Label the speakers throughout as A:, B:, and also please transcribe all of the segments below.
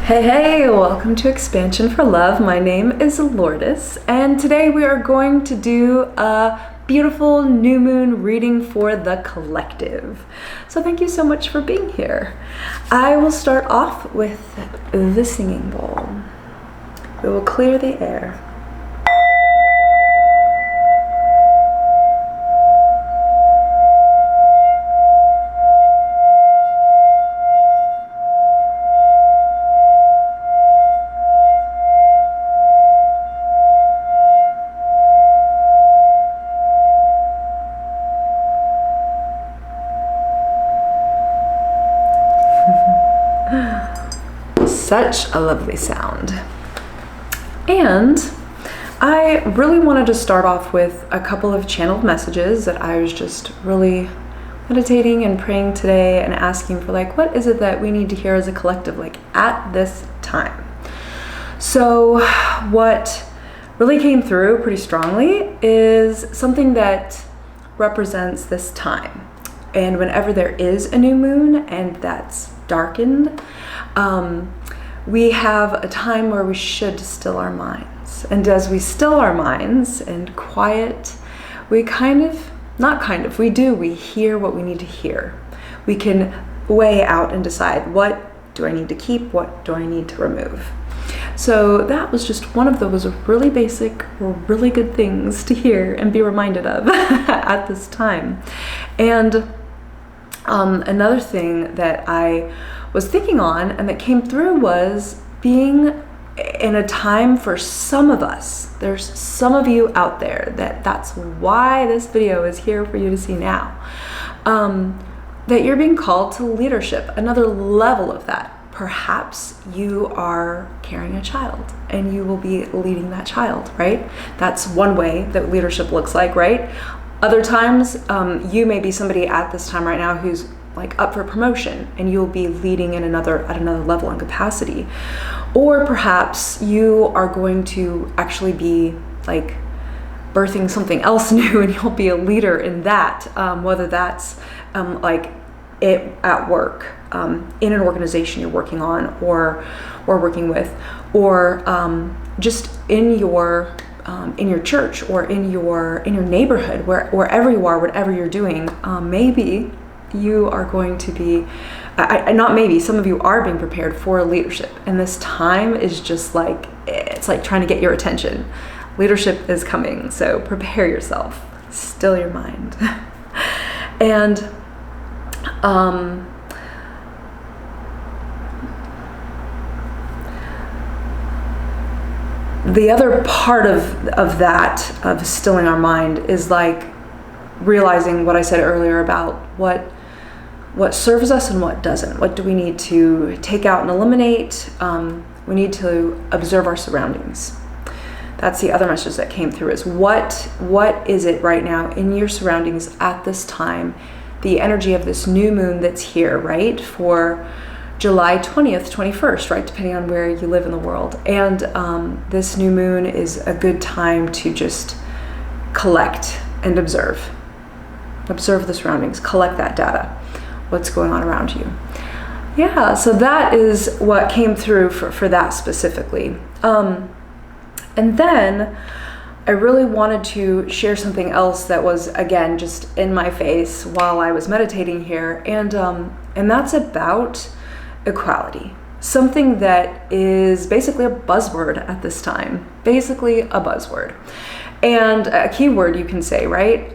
A: Hey, welcome to Expansion for Love. My name is Lourdes, and today we are going to do a beautiful new moon reading for the collective. So thank you so much for being here. I will start off with the singing bowl. We will clear the air. Such a lovely sound. And I really wanted to start off with a couple of channeled messages that I was just really meditating and praying today and asking for, like, what is it that we need to hear as a collective, like, at this time? So what really came through pretty strongly is something that represents this time. And whenever there is a new moon and that's darkened, we have a time where we should still our minds. And as we still our minds and quiet, we we hear what we need to hear. We can weigh out and decide, what do I need to keep? What do I need to remove? So that was just one of those really basic, really good things to hear and be reminded of at this time. And another thing that I was thinking on and that came through was being in a time for some of us. There's some of you out there that's why this video is here for you to see now. That you're being called to leadership, another level of that. Perhaps you are carrying a child and you will be leading that child, right? That's one way that leadership looks like, right? Other times, you may be somebody at this time right now who's like up for promotion and you'll be leading at another level and capacity. Or perhaps you are going to actually be like birthing something else new and you'll be a leader in that, whether that's like it at work, in an organization you're working on or working with, or just in your church or in your neighborhood, wherever you are, whatever you're doing. Maybe you are going to be, not maybe, some of you are being prepared for leadership. And this time is just like, it's like trying to get your attention. Leadership is coming, so prepare yourself. Still your mind. And the other part of that, of stilling our mind, is like realizing what I said earlier about what serves us and what doesn't. What do we need to take out and eliminate? We need to observe our surroundings. That's the other message that came through, is what is it right now in your surroundings at this time, the energy of this new moon that's here, right? For July 20th, 21st, right? Depending on where you live in the world. And this new moon is a good time to just collect and observe. Observe the surroundings, collect that data. What's going on around you? Yeah, so that is what came through for that specifically. And then I really wanted to share something else that was, again, just in my face while I was meditating here. And that's about equality. Something that is basically a buzzword at this time. Basically a buzzword. And a keyword, you can say, right?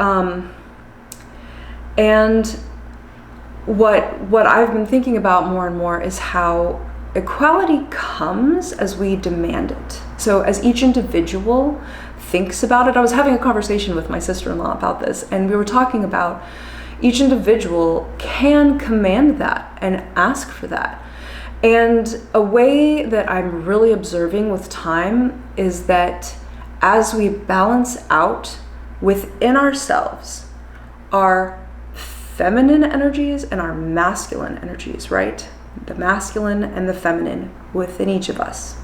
A: And what I've been thinking about more and more is how equality comes as we demand it. So as each individual thinks about it, I was having a conversation with my sister-in-law about this, and we were talking about each individual can command that and ask for that. And a way that I'm really observing with time is that as we balance out within ourselves our feminine energies and our masculine energies, right? The masculine and the feminine within each of us,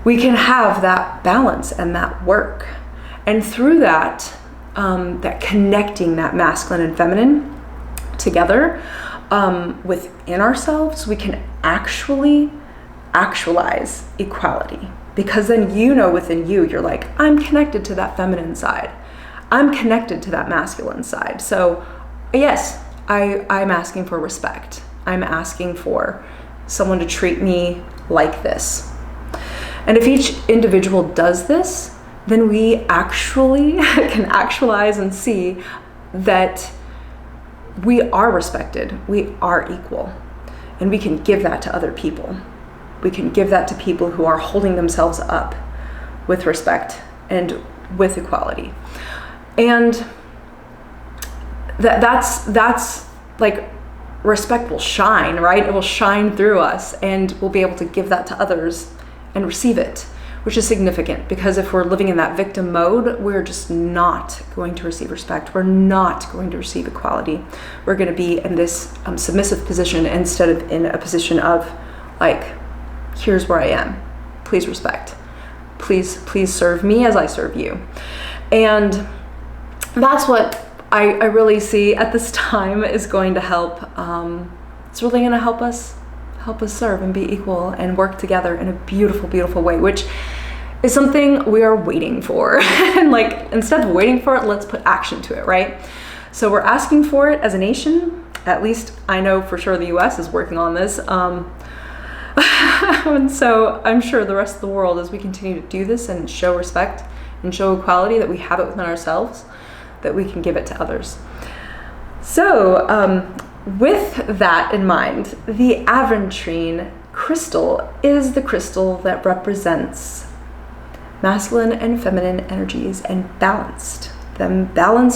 A: we can have that balance and that work. And through that, that connecting that masculine and feminine together within ourselves, we can actually actualize equality. Because then you know within you, you're like, I'm connected to that feminine side. I'm connected to that masculine side. So yes, I'm asking for respect. I'm asking for someone to treat me like this. And if each individual does this, then we actually can actualize and see that we are respected, we are equal, and we can give that to other people. We can give that to people who are holding themselves up with respect and with equality. And that's like, respect will shine, right? It will shine through us, and we'll be able to give that to others and receive it, which is significant, because if we're living in that victim mode, we're just not going to receive respect. We're not going to receive equality. We're going to be in this submissive position instead of in a position of like, here's where I am. Please respect. Please serve me as I serve you. And that's what I really see at this time is going to help. It's really going to help us serve and be equal and work together in a beautiful, beautiful way, which is something we are waiting for. And like, instead of waiting for it, let's put action to it, right? So we're asking for it as a nation. At least I know for sure the US is working on this. And so I'm sure the rest of the world, as we continue to do this and show respect and show equality, that we have it within ourselves, that we can give it to others. So with that in mind, the aventurine crystal is the crystal that represents masculine and feminine energies and balanced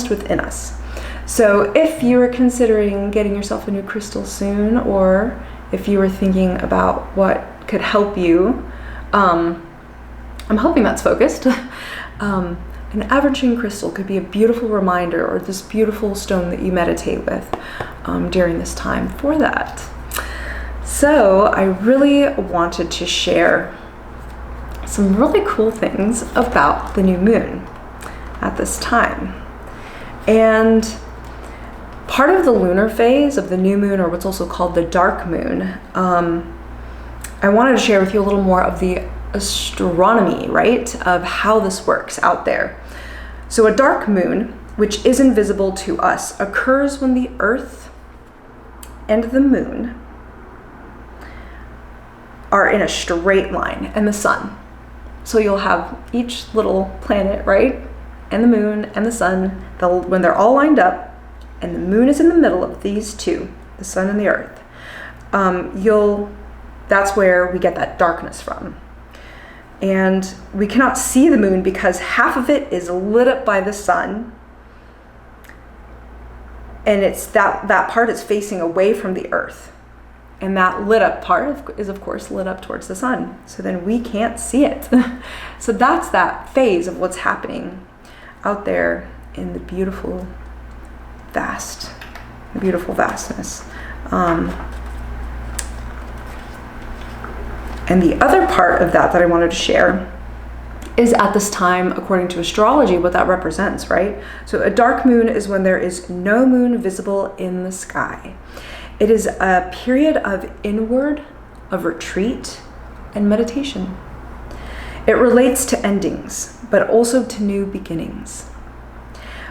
A: within us. So if you are considering getting yourself a new crystal soon, or if you were thinking about what could help you, I'm hoping that's focused. An averaging crystal could be a beautiful reminder, or this beautiful stone that you meditate with during this time for that. So I really wanted to share some really cool things about the new moon at this time. And part of the lunar phase of the new moon, or what's also called the dark moon, I wanted to share with you a little more of the astronomy, right, of how this works out there. So a dark moon, which is invisible to us, occurs when the Earth and the moon are in a straight line, and the sun. So you'll have each little planet, right, and the moon and the sun, when they're all lined up, and the moon is in the middle of these two, the sun and the Earth, that's where we get that darkness from. And we cannot see the moon because half of it is lit up by the sun, and it's that part is facing away from the Earth, and that lit up part is of course lit up towards the sun, so then we can't see it. So that's that phase of what's happening out there in the beautiful vastness. And the other part of that I wanted to share is at this time, according to astrology, what that represents, right? So a dark moon is when there is no moon visible in the sky. It is a period of inward, of retreat, and meditation. It relates to endings, but also to new beginnings.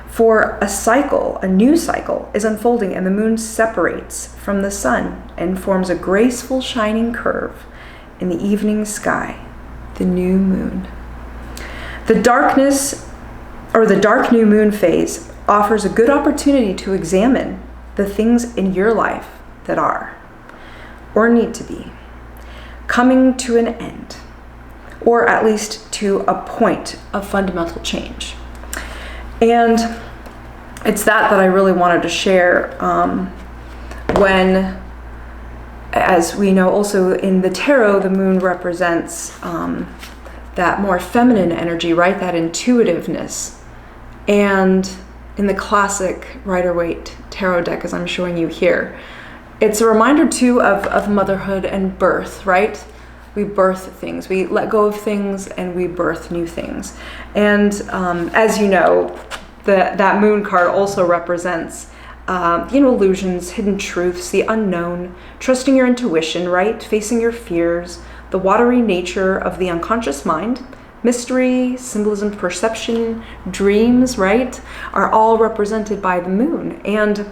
A: For a cycle, a new cycle is unfolding, and the moon separates from the sun and forms a graceful shining curve in the evening sky, the new moon. The darkness, or the dark new moon phase, offers a good opportunity to examine the things in your life that are, or need to be, coming to an end, or at least to a point of fundamental change. And it's that I really wanted to share when, as we know also in the tarot, the moon represents that more feminine energy, right? That intuitiveness. And in the classic Rider-Waite tarot deck, as I'm showing you here, it's a reminder too of motherhood and birth, right? We birth things, we let go of things, and we birth new things. And as you know, that moon card also represents illusions, hidden truths, the unknown, trusting your intuition, right? Facing your fears, the watery nature of the unconscious mind, mystery, symbolism, perception, dreams, right, are all represented by the moon. And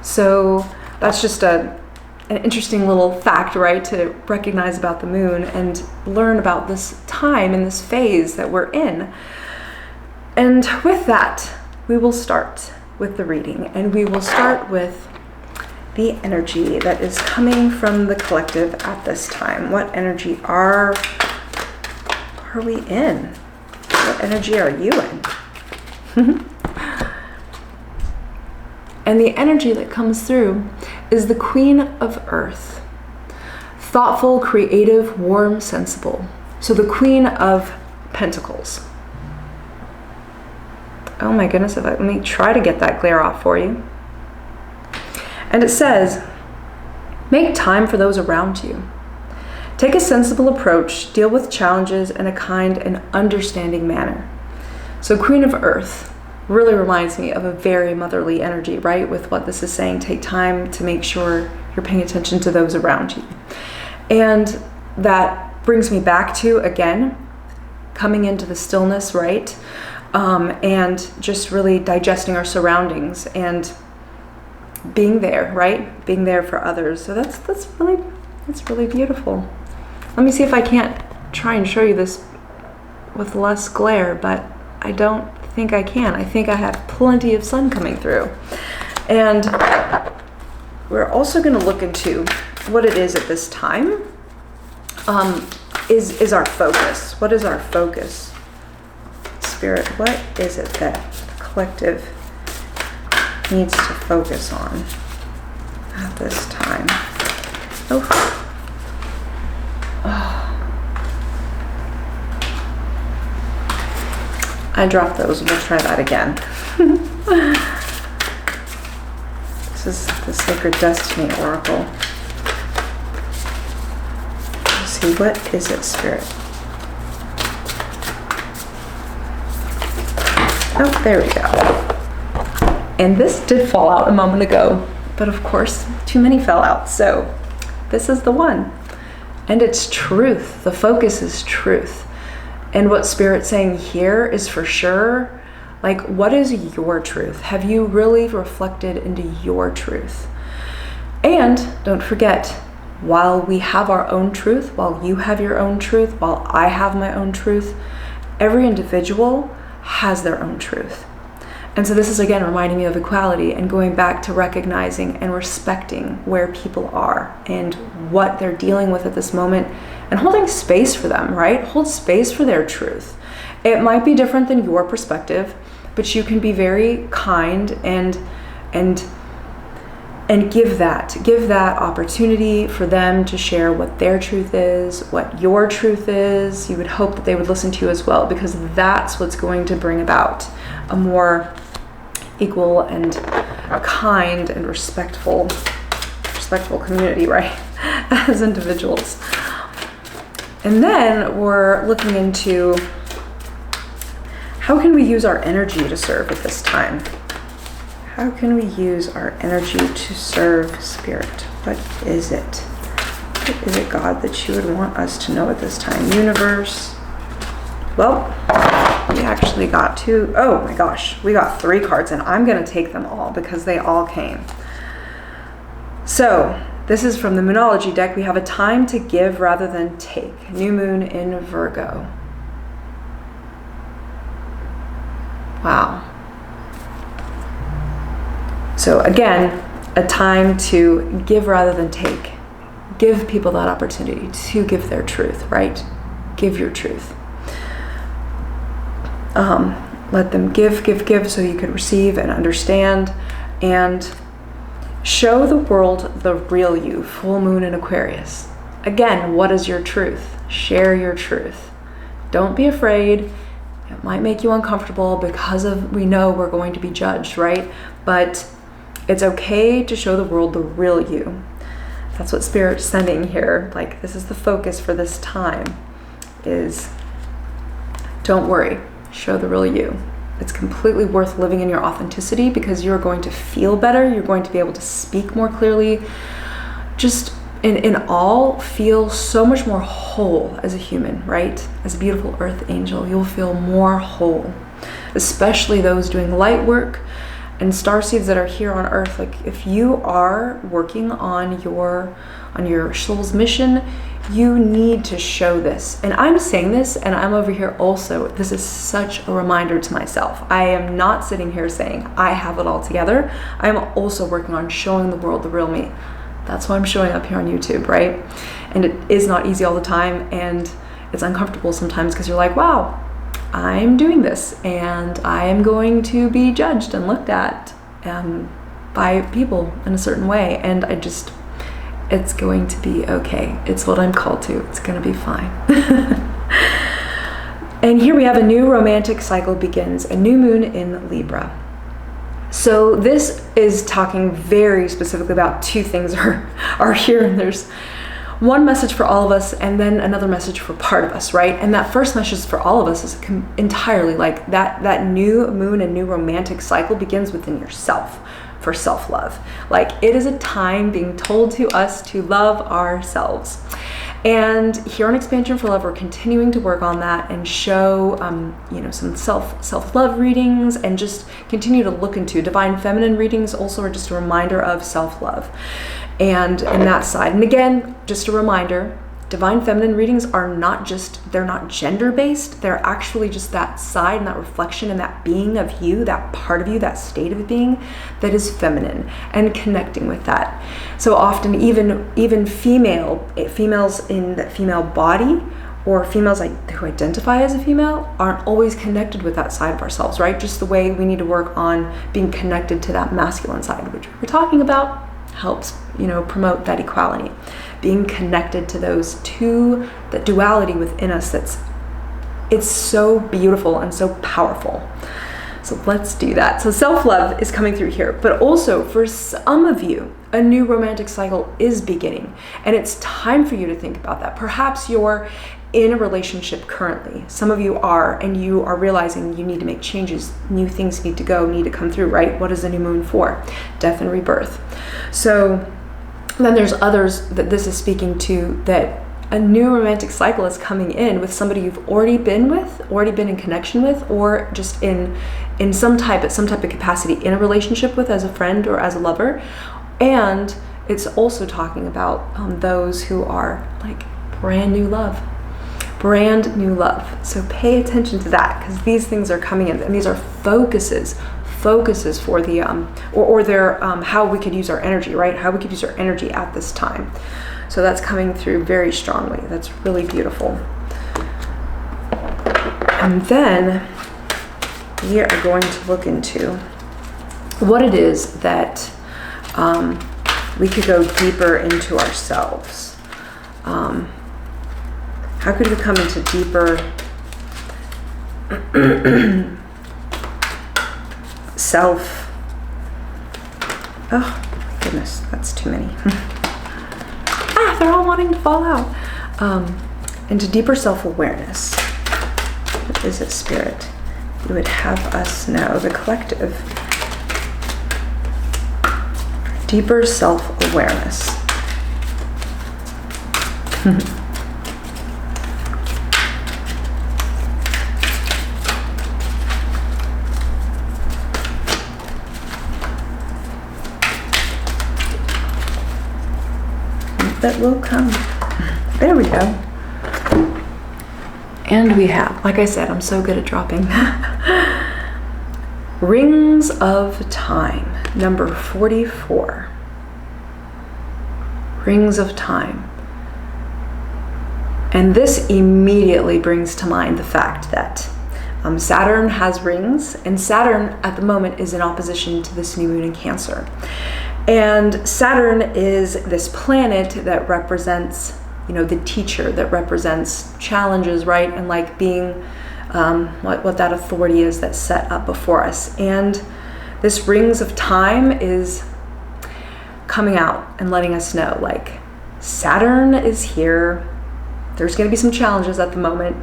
A: so that's just an interesting little fact, right, to recognize about the moon and learn about this time and this phase that we're in. And with that, we will start with the reading, and we will start with the energy that is coming from the collective at this time. What energy are we in? What energy are you in? And the energy that comes through is the Queen of Earth. Thoughtful, creative, warm, sensible. So the Queen of Pentacles. Oh my goodness, let me try to get that glare off for you. And it says, make time for those around you. Take a sensible approach, deal with challenges in a kind and understanding manner. So Queen of Earth really reminds me of a very motherly energy, right? With what this is saying, take time to make sure you're paying attention to those around you. And that brings me back to, again, coming into the stillness, right? And just really digesting our surroundings and being there, right? Being there for others. So that's really beautiful. Let me see if I can't try and show you this with less glare, but I don't think I can. I think I have plenty of sun coming through. And we're also going to look into what it is at this time. Is our focus. What is our focus? Spirit, what is it that the collective needs to focus on at this time? Oh. I dropped those. We'll try that again. This is the Sacred Destiny Oracle. Let's see, what is it, Spirit? Oh, there we go. And this did fall out a moment ago, but of course, too many fell out. So this is the one. And it's truth. The focus is truth. And what Spirit's saying here is for sure, like, what is your truth? Have you really reflected into your truth? And don't forget, while we have our own truth, while you have your own truth, while I have my own truth, every individual has their own truth. And so this is, again, reminding me of equality and going back to recognizing and respecting where people are and what they're dealing with at this moment and holding space for them, right? Hold space for their truth. It might be different than your perspective, but you can be very kind and give that opportunity for them to share what their truth is, what your truth is. You would hope that they would listen to you as well, because that's what's going to bring about a more equal and kind and respectful community, right? As individuals. And then we're looking into how can we use our energy to serve at this time? How can we use our energy to serve, Spirit? What is it? What is it, God, that you would want us to know at this time? Universe. Well, we actually got two. Oh my gosh, we got 3 cards, and I'm going to take them all because they all came. So this is from the Moonology deck. We have a time to give rather than take. New moon in Virgo. Wow. So again, a time to give rather than take. Give people that opportunity to give their truth, right? Give your truth. Let them give so you can receive and understand, and show the world the real you. Full moon in Aquarius. Again, what is your truth? Share your truth. Don't be afraid. It might make you uncomfortable because we know we're going to be judged, right? But it's okay to show the world the real you. That's what Spirit's sending here. Like, this is the focus for this time, is don't worry. Show the real you. It's completely worth living in your authenticity because you're going to feel better. You're going to be able to speak more clearly. Just in all, feel so much more whole as a human, right? As a beautiful earth angel, you'll feel more whole, especially those doing light work and starseeds that are here on earth. Like, if you are working on your soul's mission, you need to show this. And I'm saying this, and I'm over here also, this is such a reminder to myself. I am not sitting here saying I have it all together. I'm also working on showing the world the real me. That's why I'm showing up here on YouTube, right? And it is not easy all the time, and it's uncomfortable sometimes because you're like, wow, I'm doing this and I am going to be judged and looked at by people in a certain way. And it's going to be okay. It's what I'm called to. It's going to be fine. And here we have a new romantic cycle begins, a new moon in Libra. So this is talking very specifically about two things are here, and there's one message for all of us and then another message for part of us, right? And that first message for all of us is entirely like that new moon and new romantic cycle begins within yourself, for self-love. Like, it is a time being told to us to love ourselves. And here on Expansion for Love, we're continuing to work on that and show, some self-love readings, and just continue to look into divine feminine readings. Also are just a reminder of self-love and that side. And again, just a reminder, divine feminine readings are they're not gender-based. They're actually just that side and that reflection and that being of you, that part of you, that state of being that is feminine, and connecting with that. So often even females in the female body, or females who identify as a female, aren't always connected with that side of ourselves, right? Just the way we need to work on being connected to that masculine side, which we're talking about, helps, promote that equality. Being connected to those two, that duality within us, it's so beautiful and so powerful. So let's do that. So self-love is coming through here, but also for some of you, a new romantic cycle is beginning, and it's time for you to think about that. Perhaps you're in a relationship currently. Some of you are, and you are realizing you need to make changes. New things need to come through, right? What is the new moon for? Death and rebirth. So then there's others that this is speaking to, that a new romantic cycle is coming in with somebody you've already been in connection with, or just in some type of capacity in a relationship with, as a friend or as a lover. And it's also talking about those who are like brand new love. So pay attention to that, because these things are coming in, and these are focuses for the or they're how we could use our energy, right? How we could use our energy at this time. So that's coming through very strongly. That's really beautiful. And then we are going to look into what it is that we could go deeper into ourselves. How could we come into deeper self? Oh my goodness, that's too many. They're all wanting to fall out. Into deeper self-awareness. What is it, Spirit? You would have us know, the collective. Deeper self-awareness. That will come. There we go. And we have, like I said, I'm so good at dropping. Rings of Time, number 44. Rings of Time. And this immediately brings to mind the fact that Saturn has rings, and Saturn at the moment is in opposition to this new moon in Cancer. And Saturn is this planet that represents, the teacher, that represents challenges, right? And like being what that authority is that's set up before us. And this Rings of Time is coming out and letting us know, like, Saturn is here. There's going to be some challenges at the moment,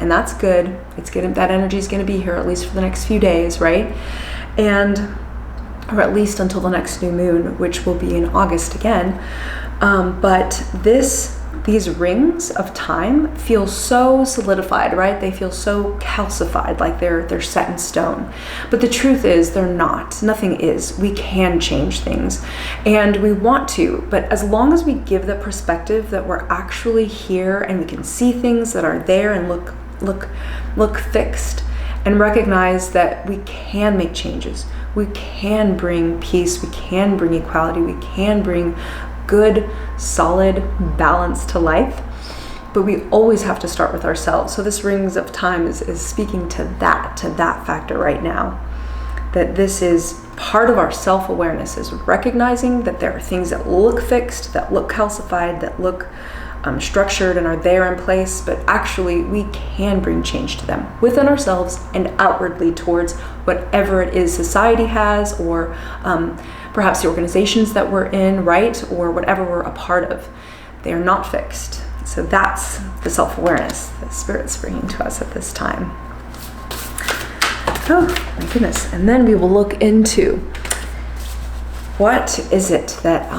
A: and that's good. That energy is going to be here at least for the next few days, right? Or at least until the next new moon, which will be in August again. But these rings of time feel so solidified, right? They feel so calcified, like they're set in stone. But the truth is they're not. Nothing is. We can change things, and we want to, but as long as we give the perspective that we're actually here and we can see things that are there and look fixed, and recognize that we can make changes. We can bring peace, we can bring equality, we can bring good, solid balance to life, but we always have to start with ourselves. So this Rings of Time is speaking to that factor right now, that this is part of our self-awareness, is recognizing that there are things that look fixed, that look calcified, that look structured and are there in place, but actually we can bring change to them within ourselves and outwardly towards whatever it is society has, or perhaps the organizations that we're in, right? Or whatever we're a part of. They are not fixed. So that's the self-awareness that Spirit's bringing to us at this time. Oh my goodness. And then we will look into what is it that,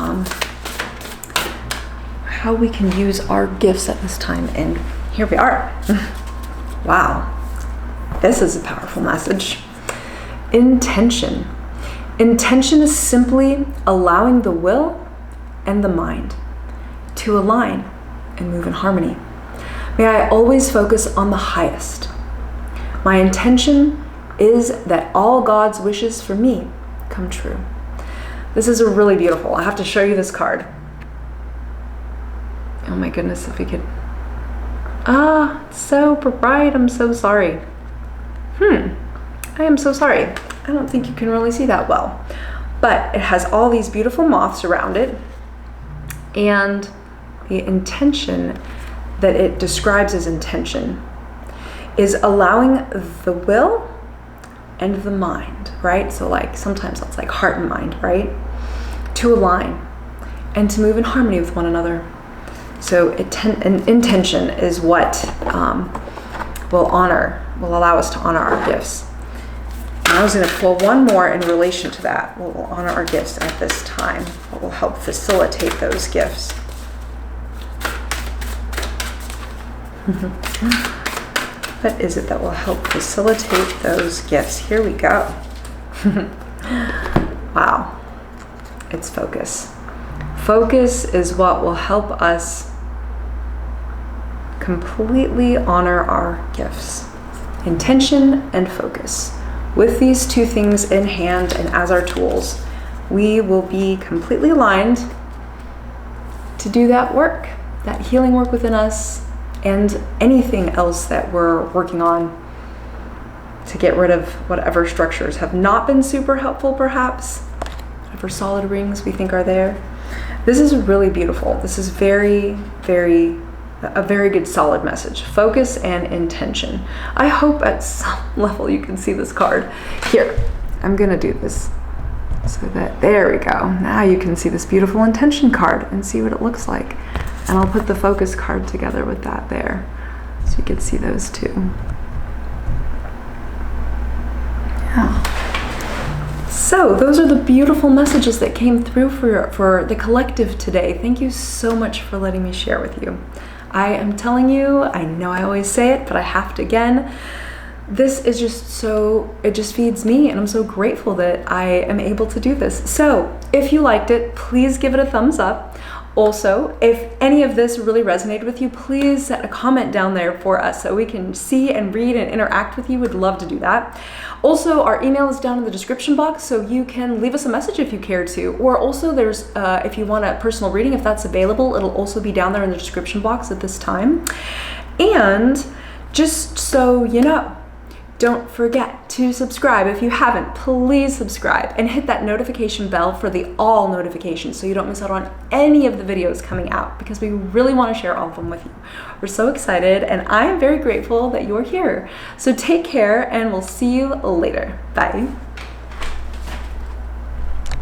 A: how we can use our gifts at this time. And here we are. Wow. This is a powerful message. Intention. Intention is simply allowing the will and the mind to align and move in harmony. May I always focus on the highest. My intention is that all God's wishes for me come true. This is really beautiful. I have to show you this card. Oh my goodness, if we could. It's so bright. I'm so sorry. I am so sorry. I don't think you can really see that well. But it has all these beautiful moths around it. And the intention that it describes as intention is allowing the will and the mind, right? So like sometimes that's like heart and mind, right? To align and to move in harmony with one another. So intention is what will allow us to honor our gifts. And I was going to pull one more in relation to that. What will honor our gifts at this time? What will help facilitate those gifts? What is it that will help facilitate those gifts? Here we go. Wow. It's focus. Focus is what will help us completely honor our gifts. Intention and focus. With these two things in hand and as our tools, we will be completely aligned to do that work, that healing work within us, and anything else that we're working on to get rid of whatever structures have not been super helpful, perhaps, whatever solid rings we think are there. This is really beautiful. This is a very good solid message. Focus and intention. I hope at some level you can see this card. Here, I'm gonna do this so that, there we go. Now you can see this beautiful intention card and see what it looks like. And I'll put the focus card together with that there so you can see those two. Yeah. So those are the beautiful messages that came through for the collective today. Thank you so much for letting me share with you. I am telling you, I know I always say it, but I have to again. This is just so, it just feeds me, and I'm so grateful that I am able to do this. So if you liked it, please give it a thumbs up. Also, if any of this really resonated with you, please set a comment down there for us so we can see and read and interact with you. Would love to do that. Also, our email is down in the description box, so you can leave us a message if you care to. Or also there's, if you want a personal reading, if that's available, it'll also be down there in the description box at this time. And just so you know, don't forget to subscribe. If you haven't, please subscribe and hit that notification bell for the all notifications so you don't miss out on any of the videos coming out, because we really want to share all of them with you. We're so excited, and I am very grateful that you're here. So take care, and we'll see you later. Bye.